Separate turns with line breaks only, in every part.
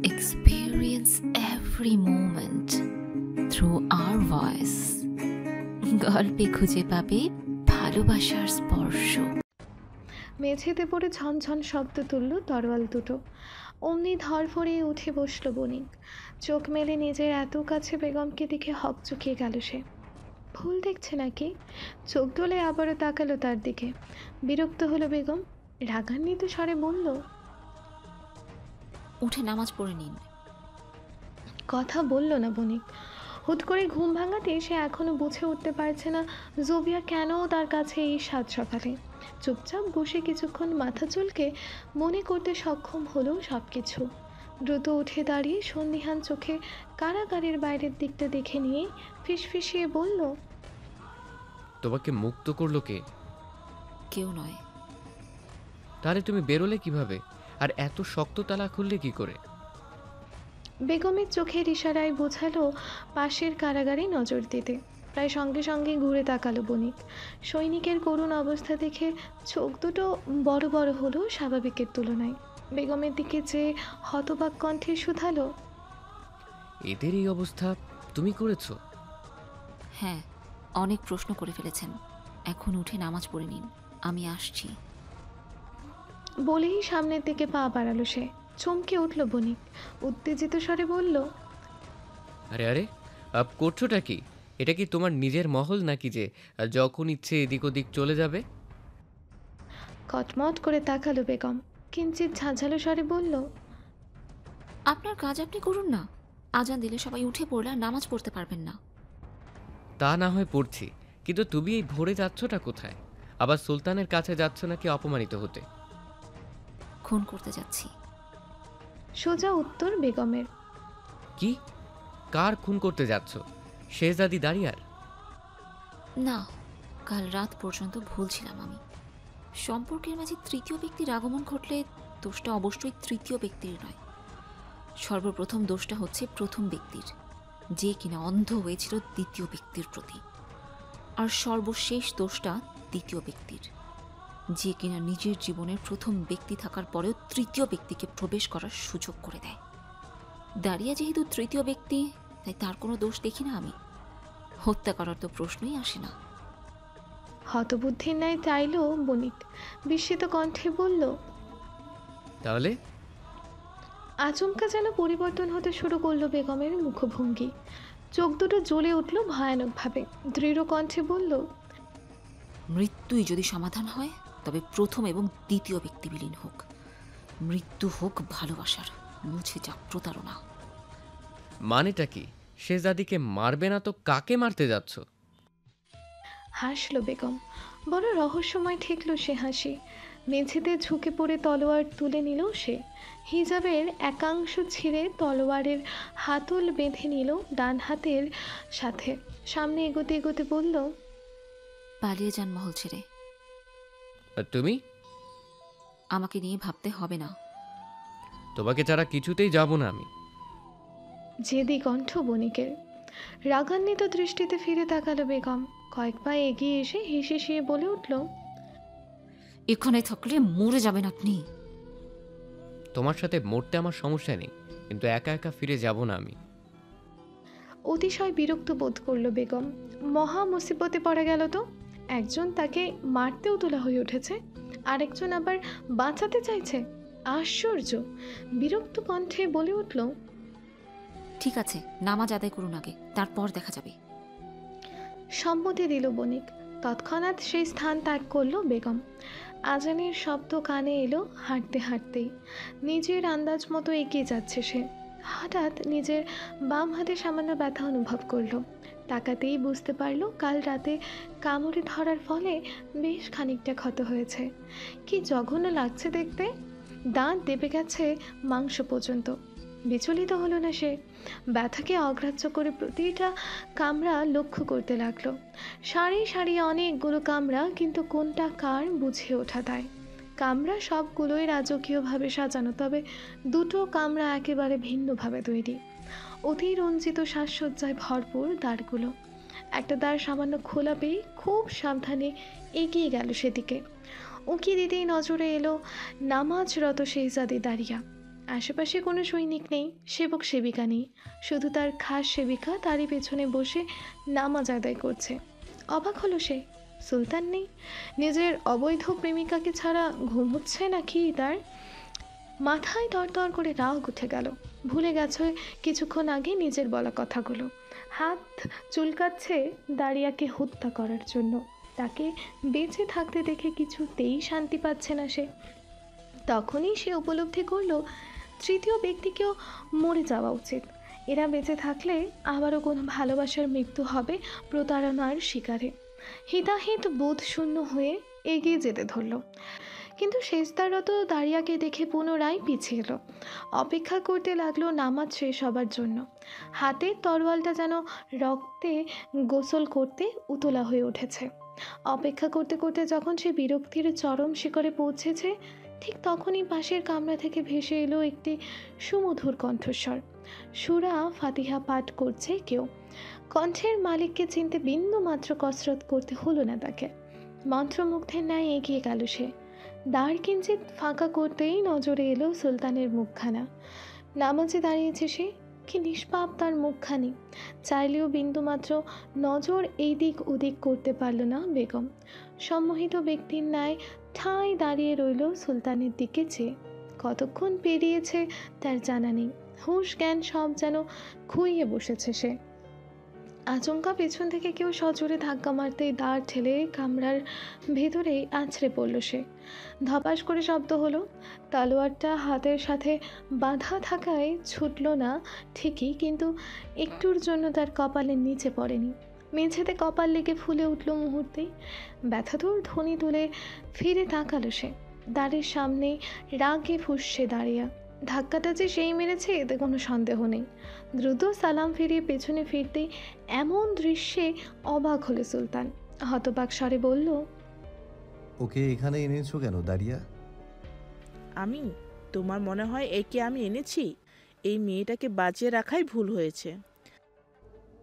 experience every moment through our voice. গল্পে খুঁজে পাবে ভালোবাসার স্পর্শ।
মেঝেতে পড়ে ঝনঝন শব্দ তুলল তরোয়াল দুটো। অমনি ধরফড়ে উঠে বসল বণিক। চোখ মেলে নিজের এত কাছে বেগমকে দেখে হকচকিয়ে গেল সে। ভুল দেখছে নাকি? চোখ তুলে আবারও তাকালো তার দিকে। বিরক্ত হলো বেগম, রাগান্বিত স্বরে বলল,
উঠে নামাজ পড়ে নিন।
কথা বলল না বণিক। হুট করে ঘুম ভাঙাতে সে এখনো বুঝে উঠতে পারছে না জোবিয়া কেন তার কাছে এই সাত সকালে। চুপচাপ বসে কিছুক্ষণ মাথা চুলকে মনে করতে সক্ষম হলো সব কিছু। দ্রুত উঠে দাঁড়িয়ে সন্দিহান চোখে কারাগারের বাইরের দিকটা দেখে নিয়ে ফিসফিসিয়ে বলল,
তোমাকে মুক্ত করলো কে?
কেউ নয়।
তাহলে তুমি বেরোলে কিভাবে, আর এত শক্ত তালা খুললে কি করে?
বেগমের চোখের ইশারায় বোঝালো পাশের কারাগারে নজর দিতে। প্রায় সঙ্গে সঙ্গে ঘুরে তাকালো বণিক। সৈনিকের করুণ অবস্থা দেখে চোখ দুটো বড় বড় হলো স্বাভাবিকের তুলনায়। বেগমের দিকে চেয়ে হতবাক কণ্ঠে শুধালো,
এদের এই অবস্থা তুমি করেছো?
হ্যাঁ, অনেক প্রশ্ন করে ফেলেছেন। এখন উঠে নামাজ পড়ে নিন, আমি আসছি।
বলেই সামনের দিকে পা বাড়ালো সে। চমকে উঠল বণিক, উত্তেজিত স্বরে বলল,
আরে আরে, করছোটা কি? এটা কি তোমার নিজের মহল নাকি যে যখন ইচ্ছে এদিক ওদিক চলে যাবে?
কটমট করে তাকালো বেগম, কিঞ্চিত ঝাঁঝালো স্বরে বলল,
আপনার কাজ আপনি করুন না। আজান দিলে সবাই উঠে পড়লে আর নামাজ পড়তে পারবেন না।
তা না হয় পড়ছি, কিন্তু তুমি এই ভোরে যাচ্ছটা কোথায়? আবার সুলতানের কাছে যাচ্ছ নাকি অপমানিত হতে?
খুন করতে যাচ্ছি।
সোজা উত্তর বেগমের।
কি? কার খুন করতে যাচ্ছ? শেহজাদি দাঁড়িয়ার?
না, কাল রাত পর্যন্ত ভুলছিলাম আমি। সম্পর্কের মাঝে তৃতীয় ব্যক্তির আগমন ঘটলে দোষটা অবশ্যই তৃতীয় ব্যক্তির নয়। সর্বপ্রথম দোষটা হচ্ছে প্রথম ব্যক্তির, যে কিনা অন্ধ হয়েছিল দ্বিতীয় ব্যক্তির প্রতি। আর সর্বশেষ দোষটা দ্বিতীয় ব্যক্তির, যে কিনা নিজের জীবনের প্রথম ব্যক্তি থাকার পরেও তৃতীয় ব্যক্তিকে প্রবেশ করার সুযোগ করে দেয়। দাঁড়িয়ে যেহেতু তৃতীয় ব্যক্তি, তাই তার কোনো দোষ দেখি না আমি। হত্যা করার তো প্রশ্নই আসে না।
হতবুদ্ধির ন্যায় চাইল বণিক, বিস্মিত কণ্ঠে বলল,
তাহলে?
আচমকা যেন পরিবর্তন হতে শুরু করলো বেগমের মুখভঙ্গি। চোখ দুটো জ্বলে উঠল ভয়ানকভাবে। দৃঢ় কণ্ঠে বলল,
মৃত্যুই যদি সমাধান হয়, তবে প্রথম এবং দ্বিতীয় ব্যক্তি বিলীন হোক। মৃত্যু হোক ভালোবাসার, মুছে যাক প্রতারণা।
মানেটা কি? শেহজাদিকে মারবে না তো কাকে মারতে যাচ্ছ?
হাসল বেগম। বড় রহস্যময় ঠেকল সে হাসি। মেঝেতে ঝুঁকে পড়ে তলোয়ার তুলে নিল সে। হিজাবের একাংশ ছিঁড়ে তলোয়ারের হাতল বেঁধে নিল ডান হাতের সাথে। সামনে এগোতে এগোতে বলল,
পালিয়ে যান মহল ছেড়ে।
আর তুমি?
আমাকে নিয়ে ভাবতে হবে না।
তোমাকে ছাড়া কিছুতেই যাব না আমি।
জেদি কণ্ঠ বণিকের। রাগান্বিত দৃষ্টিতে ফিরে তাকালো বেগম। কয়েক পা এগিয়ে এসে হেসে বলে উঠল,
এখানে থাকলে মরে যাবেন আপনি।
তোমার সাথে মরতে আমার সমস্যা নেই, কিন্তু একা একা ফিরে যাব না আমি।
অতিশয় বিরক্ত বোধ করলো বেগম। মহা মুসিবতে পড়া গেল তো। একজন তাকে মারতেও তোলা হয়ে উঠেছে, আরেকজন আবার বাঁচাতে চাইছে। আশ্চর্য! বিরক্ত কণ্ঠে বলে উঠল,
ঠিক আছে, নামাজ আদায় করুন আগে, তারপর দেখা যাবে।
সম্মতি দিল বণিক। তৎক্ষণাৎ সেই স্থান ত্যাগ করলো বেগম। আজানের শব্দ কানে এলো হাঁটতে হাঁটতেই। নিজের আন্দাজ মতো এগিয়ে যাচ্ছে সে। হঠাৎ নিজের বাম হাতে সামান্য ব্যথা অনুভব করলো। তাকাতেই বুঝতে পারলো কাল রাতে কামড়ে ধরার ফলে বেশ খানিকটা ক্ষত হয়েছে। কি জঘন্য লাগছে দেখতে! দাঁত দেবে গেছে মাংস পর্যন্ত। বিচলিত হলো না সে। ব্যথাকে অগ্রাহ্য করে প্রতিটা কামড়া লক্ষ্য করতে লাগলো। সারি সারি অনেকগুলো কামড়া, কিন্তু কোনটা কার বুঝে ওঠা দায়। কামরা সবগুলোই রাজকীয়ভাবে সাজানো, তবে দুটো কামরা একেবারে ভিন্নভাবে তৈরি। অতি রঞ্জিত সাজসজ্জায় ভরপুর দ্বারগুলো। একটা দ্বার সামান্য খোলা পেয়ে খুব সাবধানে এগিয়ে গেল সেদিকে। উঁকি দিতেই নজরে এলো নামাজরত শেহজাদি দাঁড়িয়া। আশেপাশে কোনো সৈনিক নেই, সেবক সেবিকা নেই, শুধু তার খাস সেবিকা তারই পেছনে বসে নামাজ আদায় করছে। অবাক হলো সে, সুলতান নেই, নিজের অবৈধ প্রেমিকাকে ছাড়া ঘুম হচ্ছে নাকি তার। মাথায় দরদর করে রাগ উঠে গেল, ভুলে গেছে কিছুক্ষণ আগে নিজের বলা কথাগুলো। হাত চুলকাচ্ছে দাঁড়িয়াকে হত্যা করার জন্য। তাকে বেঁচে থাকতে দেখে কিছুতেই শান্তি পাচ্ছে না সে। তখনই সে উপলব্ধি করলো তৃতীয় ব্যক্তিকেও মরে যাওয়া উচিত। এরা বেঁচে থাকলে আবারও কোনো ভালোবাসার মৃত্যু হবে প্রতারণার শিকারে। হিতাহিত বোধ শূন্য হয়ে এগিয়ে যেতে ধরল, কিন্তু শেষদারত দাঁড়িয়াকে দেখে পুনরায় পিছিয়ে এলো। অপেক্ষা করতে লাগলো নামাজ শেষ হবার জন্য। হাতের তরোয়ালটা যেন রক্তে গোসল করতে উতলা হয়ে উঠেছে। অপেক্ষা করতে করতে যখন সে বিরক্তির চরম শিখরে পৌঁছেছে, ঠিক তখনই পাশের কামরা থেকে ভেসে এলো একটি সুমধুর কণ্ঠস্বর। সুরা ফাতিহা পাঠ করছে কেউ। কণ্ঠের মালিককে চিনতে বিন্দু মাত্র কসরত করতে হলো না তাকে। মন্ত্রমুগ্ধের ন্যায় এগিয়ে গেল সে। দ্বার কিঞ্চিত ফাঁকা করতেই নজরে এলো সুলতানের মুখখানা। নামাজে দাঁড়িয়েছে সে, কি নিষ্পাপ তার মুখখানি। চাইলেও বিন্দুমাত্র নজর এই দিক ওদিক করতে পারল না বেগম। সম্মোহিত ব্যক্তির ন্যায় ঠাঁই দাঁড়িয়ে রইল সুলতানের দিকে চেয়ে। কতক্ষণ পেরিয়েছে তার জানা নেই। হুঁশ জ্ঞান সব যেন খুইয়ে বসেছে সে। আচমকা পেছন থেকে কেউ সজোরে ধাক্কা মারতেই দ্বার ঠেলে কামরার ভেতরে আছড়ে পড়ল সে। ধপাস করে শব্দ হলো। তালোয়ারটা হাতের সাথে বাঁধা থাকায় ছুটল না ঠিকই, কিন্তু একটুর জন্য তার কপালের নিচে পড়েনি। মেঝেতে কপাল লেগে ফুলে উঠল মুহূর্তেই। ব্যথাতুর ধ্বনি তুলে ফিরে তাকালো সে। দ্বারের সামনে রাগে ফুঁসছে দাঁড়িয়া। ধাক্কাটা যে সেই মেরেছে এতে কোনো সন্দেহ নেই। দ্রুত সালাম ফিরিয়ে পেছনে ফিরতেই এমন দৃশ্যে অবাক হলো সুলতান। হতবাক স্বরে বলল,
ওকে এখানে এনেছো কেন দাঁড়িয়া?
আমি? তোমার মনে হয় একে আমি এনেছি? এই মেয়েটাকে বাঁচিয়ে রাখাই ভুল হয়েছে।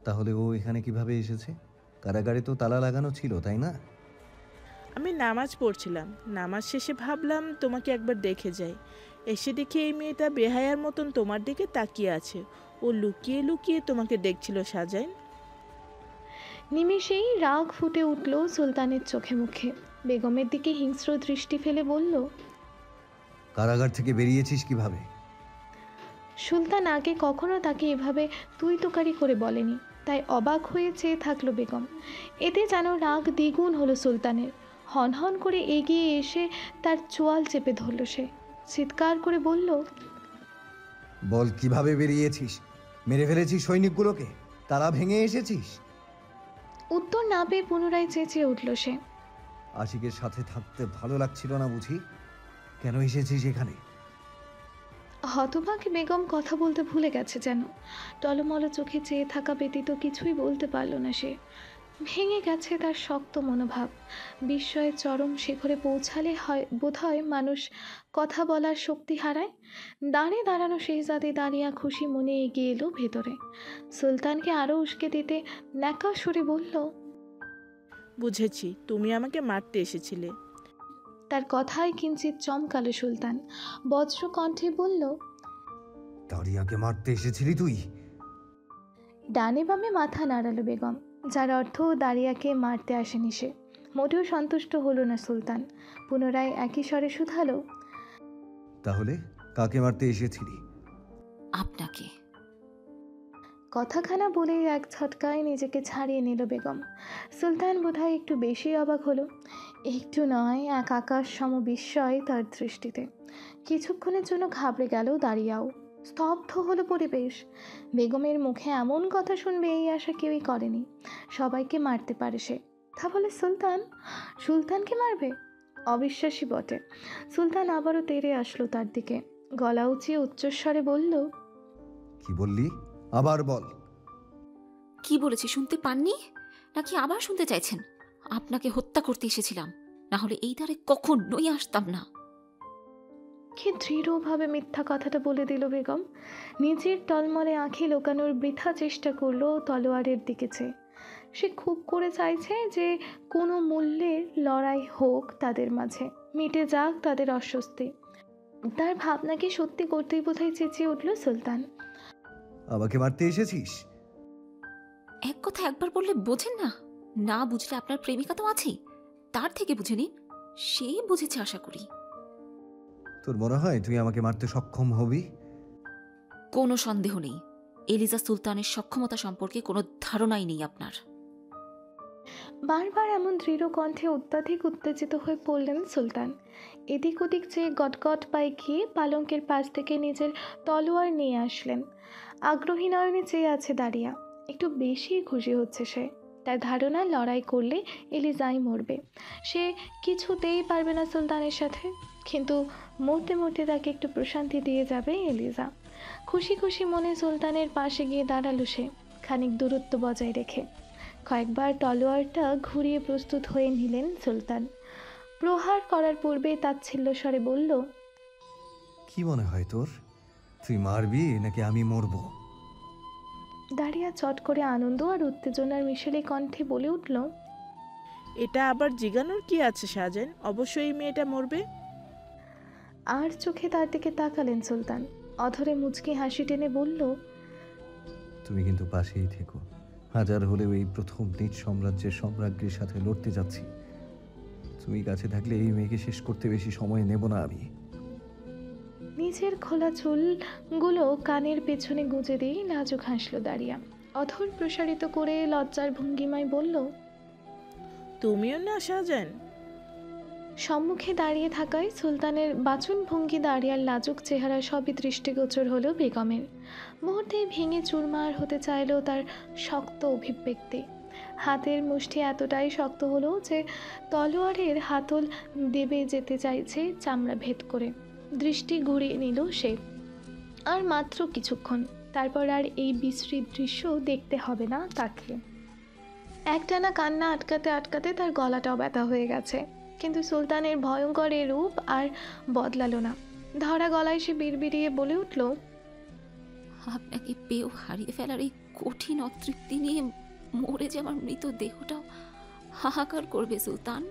তাহলে ও এখানে কিভাবে এসেছে? কারাগারে তো তালা লাগানো ছিল, তাই না?
আমি নামাজ পড়ছিলাম, নামাজ শেষে ভাবলাম তোমাকে একবার দেখে যাই। এসে দেখি এই মেয়েটা বেহায়ার মতন তোমার দিকে তাকিয়ে আছে। ও লুকিয়ে লুকিয়ে তোমাকে দেখছিল সাজাইন।
নিমেষেই রাগ ফুটে উঠল সুলতানের চোখে মুখে। বেগমের দিকে হিংস্র দৃষ্টি ফেলে বলল,
কারাগার থেকে বেরিয়েছিস কিভাবে?
সুলতান আগে কখনো তাকে এভাবে তুই তোকারি করে বলেনি, তাই অবাক হয়ে চেয়ে থাকলো বেগম। এতে যেন রাগ দ্বিগুণ হলো সুলতানের। হনহন করে এগিয়ে এসে তার চোয়াল চেপে ধরল সে। চিৎকার করে বলল,
বল কিভাবে বেরিয়েছিস? মেরে ফেলেছিস সৈনিকগুলোকে? তালা ভেঙে এসেছিস?
উত্তর না পেয়ে পুনরায় চেঁচিয়ে উঠল সে।
আশিকের সাথে থাকতে ভালো লাগছিল না বুঝি? কেন এসেছিস এখানে?
হতবাক বেগম কথা বলতে ভুলে গেছে যেন। টলমল চোখে চেয়ে থাকা ব্যতীত কিছুই বলতে পারল না সে। ভেঙে গেছে তার শক্ত মনোভাব। বিস্ময়ের চরম শিখরে পৌঁছালে বোধহয় মানুষ কথা বলার শক্তি হারায়। দাঁড়িয়ে দাঁড়ানো শেহজাদে দাঁড়িয়ে খুশি মনে এগিয়ে এলো ভেতরে। সুলতানকে আরও উস্কে দিতে ন্যাকা সুরে বলল,
বুঝেছি, তুমি আমাকে মারতে এসেছিলে।
তার কথায় কিঞ্চিত চমকালো সুলতান। বজ্র কণ্ঠে বলল,
দাঁড়িয়াকে মারতে এসেছিলি তুই?
ডানে বামে মাথা নাড়ালো বেগম, যার অর্থ দাঁড়িয়াকে মারতে আসেনি সে। মোটেও সন্তুষ্ট হলো না সুলতান। পুনরায় একই স্বরে শুধালো,
তাহলে কাকে মারতে এসেছিলি?
আপনাকে।
কথাখানা বলেই এক ঝটকায় নিজেকে ছাড়িয়ে নিল বেগম। সুলতান বোধহয় একটু বেশি অবাক হলো। একটু নয়, এক আকাশ সম বিস্ময় তার দৃষ্টিতে। কিছুক্ষণের জন্য ঘাবড়ে গেল দাঁড়িয়াও। স্তব্ধ হলো পরিবেশ। বেগমের মুখে এমন কথা শুনবে এই আশা কেউই করেনি। সবাইকে মারতে পারে সে, তা বলে সুলতানকে মারবে? অবিশ্বাসী বটে। সুলতান আবারও তেড়ে আসলো তার দিকে। গলা উঁচিয়ে উচ্চস্বরে বলল,
কি বললি? আবার বল।
কি বলেছি শুনতে পাননি? নাকি আবার শুনতে চাইছেন? আপনাকে হত্যা করতে এসেছিলাম, না হলে এই দ্বারে কখনোই আসতাম না।
কি দৃঢ়ভাবে মিথ্যা কথাটা বলে দিল বেগম। নিজের টলমলে আঁখি লোকানোর বৃথা চেষ্টা করলো তলোয়ারের দিকে চেয়ে। সে খুব করে চাইছে যে কোনো মূল্যের লড়াই হোক তাদের মাঝে, মিটে যাক তাদের অস্বস্তি। তার ভাবনাকে সত্যি করতেই বোধহয় চেঁচিয়ে উঠল সুলতান।
আমাকে মারতে এসেছিস?
এক কথা একবার বললে বোঝেন না? না বুঝলে আপনার প্রেমিকা তো আছেই, তার থেকে বুঝে নিন, সে বুঝেছে আশা করি।
তোর মনে হয় তুই আমাকে মারতে সক্ষম হবি?
কোনো সন্দেহ নেই, এলিজা সুলতানের সক্ষমতা সম্পর্কে কোনো ধারণাই নেই আপনার।
বারবার এমন দৃঢ় কণ্ঠে অত্যাধিক উত্তেজিত হয়ে পড়লেন সুলতান। এদিক ওদিক চেয়ে গটগট পায়ে গিয়ে পালঙ্কের পাশ থেকে নিজের তলোয়ার নিয়ে আসলেন। আগ্রহী নয়নে চেয়ে আছে দাঁড়িয়া। একটু বেশি খুশি হচ্ছে সে। তার ধারণা লড়াই করলে এলিজাই মরবে, সে কিছুতেই পারবে না সুলতানের সাথে। কিন্তু মরতে মরতে তাকে একটু প্রশান্তি দিয়ে যাবে এলিজা। খুশি খুশি মনে সুলতানের পাশে গিয়ে দাঁড়ালো সে, খানিক দূরত্ব বজায় রেখে। কয়েকবার তলোয়ারটা ঘুরিয়ে প্রস্তুত হয়ে নিলেন সুলতান। প্রহার করার পূর্বে তাচ্ছিল্য স্বরে বলল,
কি মনে হয় তোর, তুই মারবি নাকি আমি মরবো?
দাঁড়িয়া চট করে আনন্দ আর উত্তেজনার মিশেলে কণ্ঠে বলে উঠল,
এটা আবার জিগানোর কি আছে শাহজাহান? অবশ্যই এই মেয়েটা মরবে।
আর চোখে তার দিকে তাকালেন সুলতান। অধরে মুচকি হাসি টেনে বলল,
তুমি কিন্তু পাশেই থেকো। হাজার হলেও এই প্রথম নিজ সাম্রাজ্যের সম্রাজ্ঞীর সাথে লড়তে যাচ্ছি। তুমি কাছে থাকলে এই মেয়েকে শেষ করতে বেশি সময় নেব না আমি।
নিজের খোলা চুলগুলো কানের পেছনে গুঁজে দিয়ে লাজুক হাসল দাঁড়িয়া। অধর প্রসারিত করে লজ্জার ভঙ্গিমায় বলল,
তুমিও না শাহজাহান?
সম্মুখে দাঁড়িয়ে থাকায় সুলতানের বাচন ভঙ্গি দাঁড়িয়ার লাজুক চেহারা সবই দৃষ্টিগোচর হলো বেগমের। মুহূর্তেই ভেঙে চুরমার হতে চাইলেও তার শক্ত অভিব্যক্তি। হাতের মুষ্টি এতটাই শক্ত হলো যে তলোয়ারের হাতল দেবে যেতে চাইছে চামড়া ভেদ করে। দৃষ্টি ঘুরিয়ে নিল সে। আর মাত্র কিছুক্ষণ, তারপর আর এই বিশ্রী দৃশ্য দেখতে হবে না তাকে। একটানা কান্না আটকাতে আটকাতে তার গলাটাও ব্যথা হয়ে গেছে। কিন্তু সুলতানের ভয়ঙ্কর এই রূপ আর বদলালো না। ধরা গলায় সে বিড়বিড়িয়ে বলে উঠল,
আপনাকে পেয়েও হারিয়ে ফেলার এই কঠিন অতৃপ্তি নিয়ে মরে যাওয়ার মৃত দেহটাও হাহাকার করবে সুলতান।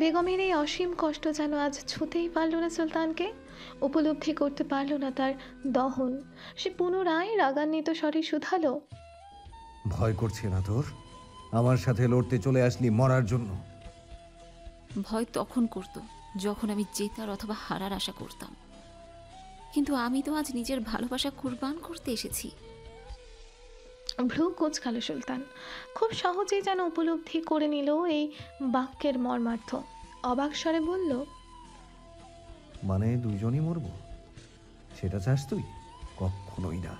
বেগমের এই অসীম কষ্ট যেন আজ ছুঁতেই পারল না সুলতানকে। উপলব্ধি করতে পারল না তার দহন। সে পুনরায় রাগান্বিত স্বরে শুধালো,
ভয় করছে না তোর? আমার সাথে লড়তে চলে আসলি মরার জন্য?
ভয় তখন করত যখন আমি জেতার অথবা হারার আশা করতাম, কিন্তু আমি তো আজ নিজের ভালোবাসা কুরবান করতে এসেছি।
ভ্রু কোঁচকাল সুলতান। খুব সহজেই যেন উপলব্ধি করে নিল এই বাক্যের মর্মার্থ। অবাক স্বরে বলল,
মানে দুইজনই মরবো? সেটা চাস তুই? কখনোই না।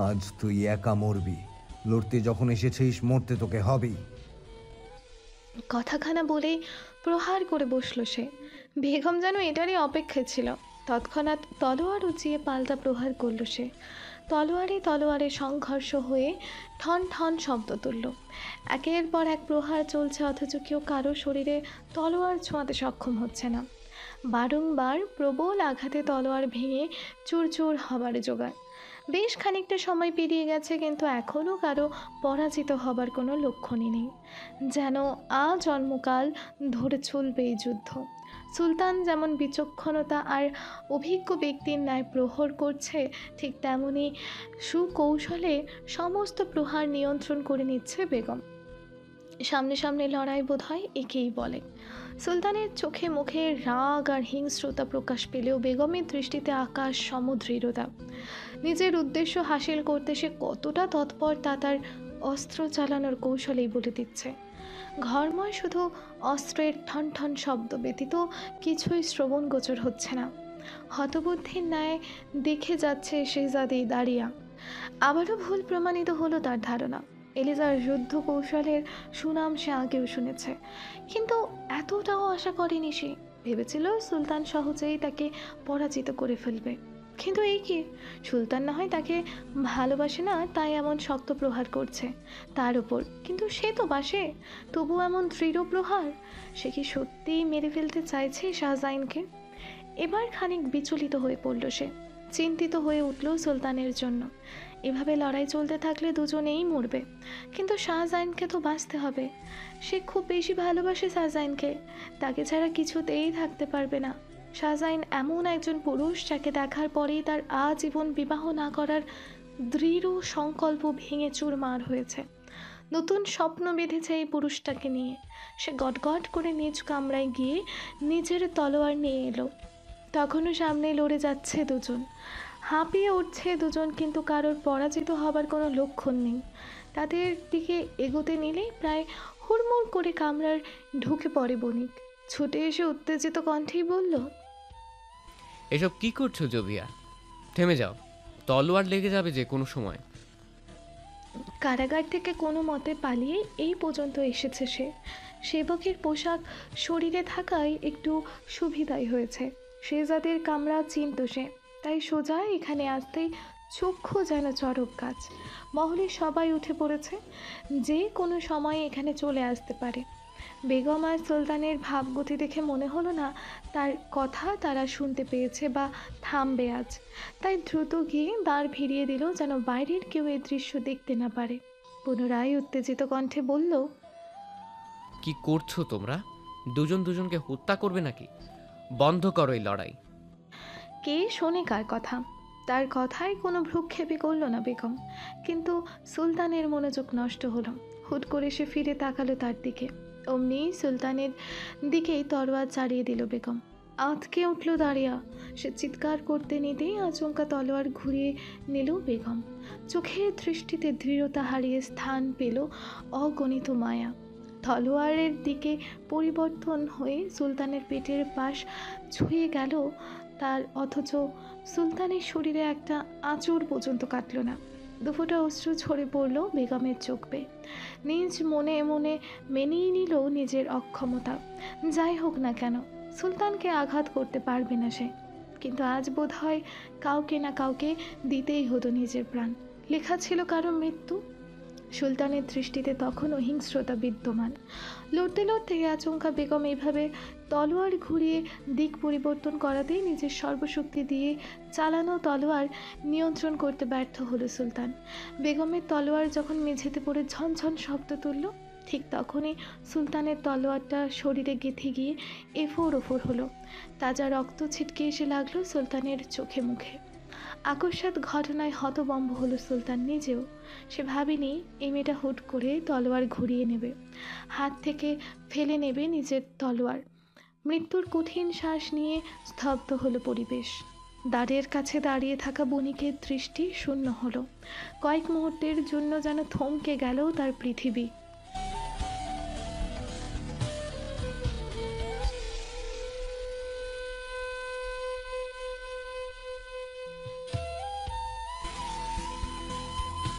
আজ তুই একা মরবি। লড়তে যখন এসেছিস মরতে তোকে হবেই।
কথাখানা বলেই প্রহার করে বসল সে। বেগম যেন এটারই অপেক্ষায় ছিল। তৎক্ষণাৎ তলোয়ার উঁচিয়ে পাল্টা প্রহার করল সে। তলোয়ারে সংঘর্ষ হয়ে ঠন ঠন শব্দ তুলল। একের পর এক প্রহার চলছে, অথচ কেউ কারো শরীরে তলোয়ার ছোঁয়াতে সক্ষম হচ্ছে না। বারংবার প্রবল আঘাতে তলোয়ার ভেঙে চুরচুর হবার জোগাড়। বেশ খানিকটা সময় পেরিয়ে গেছে, কিন্তু এখনও কারো পরাজিত হবার কোনো লক্ষণই নেই। যেন আজন্মকাল ধরে চলবে এই যুদ্ধ। সুলতান যেমন বিচক্ষণতা আর অভিজ্ঞ ব্যক্তির ন্যায় প্রহর করছে, ঠিক তেমনি সুকৌশলে সমস্ত প্রহার নিয়ন্ত্রণ করে নিচ্ছে বেগম। সামনে সামনে লড়াই বোধ হয় একেই বলে। সুলতানের চোখে মুখে রাগ আর হিংস্রতা প্রকাশ পেলেও বেগমের দৃষ্টিতে আকাশ সমদৃঢ়তা। নিজের উদ্দেশ্য হাসিল করতে সে কতটা তৎপর তা তার অস্ত্র চালানোর কৌশলেই বলে দিচ্ছে। ঘরময় শুধু অস্ত্রের ঠন ঠন শব্দ ব্যতীত কিছুই শ্রবণগোচর হচ্ছে না। হতবুদ্ধির ন্যায় দেখে যাচ্ছে শেহজাদি দাঁড়িয়া। আবারও ভুল প্রমাণিত হলো তার ধারণা। এলিজার যুদ্ধ কৌশলের সুনাম সে আগেও শুনেছে, কিন্তু এতটাও আশা করেনি সে। ভেবেছিল সুলতান সহজেই তাকে পরাজিত করে ফেলবে। কিন্তু এই কি, সুলতান না হয় তাকে ভালোবাসে না তাই এমন শক্ত প্রহার করছে তার উপর, কিন্তু সে তো বাসে, তবু এমন দৃঢ় প্রহার। সে কি সত্যিই মেরে ফেলতে চাইছে শাহজাহানকে? এবার খানিক বিচলিত হয়ে পড়ল সে। চিন্তিত হয়ে উঠল সুলতানের জন্য। এভাবে লড়াই চলতে থাকলে দুজনেই মরবে, কিন্তু শাহজাহানকে তো বাঁচতে হবে। সে খুব বেশি ভালোবাসে শাহজাহানকে, তাকে ছাড়া কিছুতেই থাকতে পারবে না। শাহজাইন এমন একজন পুরুষ যাকে দেখার পরেই তার আজীবন বিবাহ না করার দৃঢ় সংকল্প ভেঙে চুরমার হয়েছে। নতুন স্বপ্ন বেঁধেছে এই পুরুষটাকে নিয়ে। সে গটগট করে নিজ কামরায় গিয়ে নিজের তলোয়ার নিয়ে এলো। তখনও সামনে লড়ে যাচ্ছে দুজন, হাঁপিয়ে উঠছে দুজন, কিন্তু কারোর পরাজিত হবার কোনো লক্ষণ নেই। তাদের দিকে এগোতে নিলেই প্রায় হুড়মুড় করে কামরার ঢুকে পড়ে বণিক। ছুটে এসে উত্তেজিত কণ্ঠেই বলল,
এসব কি করছো জোবিয়া? থেমে যাও, তলোয়ার লেগে যাবে যে কোনো সময়।
কারাগার থেকে কোনো মতে পালিয়ে এই পর্যন্ত এসেছে সে। সেবকের পোশাক শরীরে থাকায় একটু সুবিধাই হয়েছে। শেহজাদের কামরা চিনত সে, তাই সোজা এখানে আসতেই চক্ষু যেন চড়ক গাছ। মহলে সবাই উঠে পড়েছে, যে কোনো সময় এখানে চলে আসতে পারে। বেগম আর সুলতানের ভাবগতি দেখে মনে হলো না তার কথা তারা শুনতে পেয়েছে বা থামবে আজ। তাই দ্রুত গিয়ে দাঁড় ভিড়িয়ে দিল যেন বাইরের কেউ এই দৃশ্য দেখতে না পারে। পুনরায় উত্তেজিত কণ্ঠে বলল,
কি করছো তোমরা? দুজন দুজনকে হত্যা করবে নাকি? বন্ধ করো এই লড়াই।
কে শোনে কার কথা? তার কথায় কোনো ভ্রুক্ষেপই করল না বেগম, কিন্তু সুলতানের মনোযোগ নষ্ট হলো। হুট করে সে ফিরে তাকালো তার দিকে। অমনি সুলতানের দিকেই তরোয়ার চালিয়ে দিল বেগম। আঁতকে উঠল দাঁড়িয়া। সে চিৎকার করতে নিতেই আচমকা তলোয়ার ঘুরিয়ে নিল বেগম। চোখের দৃষ্টিতে দৃঢ়তা হারিয়ে স্থান পেল অগণিত মায়া। তলোয়ারের দিকে পরিবর্তন হয়ে সুলতানের পেটের পাশ ছুঁয়ে গেল তার, অথচ সুলতানের শরীরে একটা আঁচড় পর্যন্ত কাটল না। দুফোঁটা অশ্রু ঝরে পড়ল বেগমের চোখ বেয়ে। নিজ মনে মনে মেনেই নিল নিজের অক্ষমতা। যাই হোক না কেন, সুলতানকে আঘাত করতে পারবে না সে। কিন্তু আজ বোধ হয় কাউকে না কাউকে দিতেই হতো নিজের প্রাণ। লেখা ছিল কারো মৃত্যু। সুলতানের দৃষ্টিতে তখনও হিংস্রতা বিদ্যমান। লড়তে লড়তে আচমকা বেগম এইভাবে তলোয়ার ঘুরিয়ে দিক পরিবর্তন করাতেই নিজের সর্বশক্তি দিয়ে চালানো তলোয়ার নিয়ন্ত্রণ করতে ব্যর্থ হলো সুলতান। বেগমের তলোয়ার যখন মেঝেতে পড়ে ঝনঝন শব্দ তুলল, ঠিক তখনই সুলতানের তলোয়ারটা শরীরে গেঁথে গিয়ে এফোর ওফোর হলো। তাজা রক্ত ছিটকে এসে লাগলো সুলতানের চোখে মুখে। আকস্মাৎ ঘটনায় হতভম্ব হলো সুলতান নিজেও। সে ভাবেনি এই মেয়েটা হুট করে তলোয়ার ঘুরিয়ে নেবে, হাত থেকে ফেলে নেবে নিজের তলোয়ার। মৃত্যুর কঠিন শ্বাস নিয়ে স্তব্ধ হলো পরিবেশ। দ্বারের কাছে দাঁড়িয়ে থাকা বণিকের দৃষ্টি শূন্য হলো। কয়েক মুহূর্তের জন্য যেন থমকে গেল তার পৃথিবী।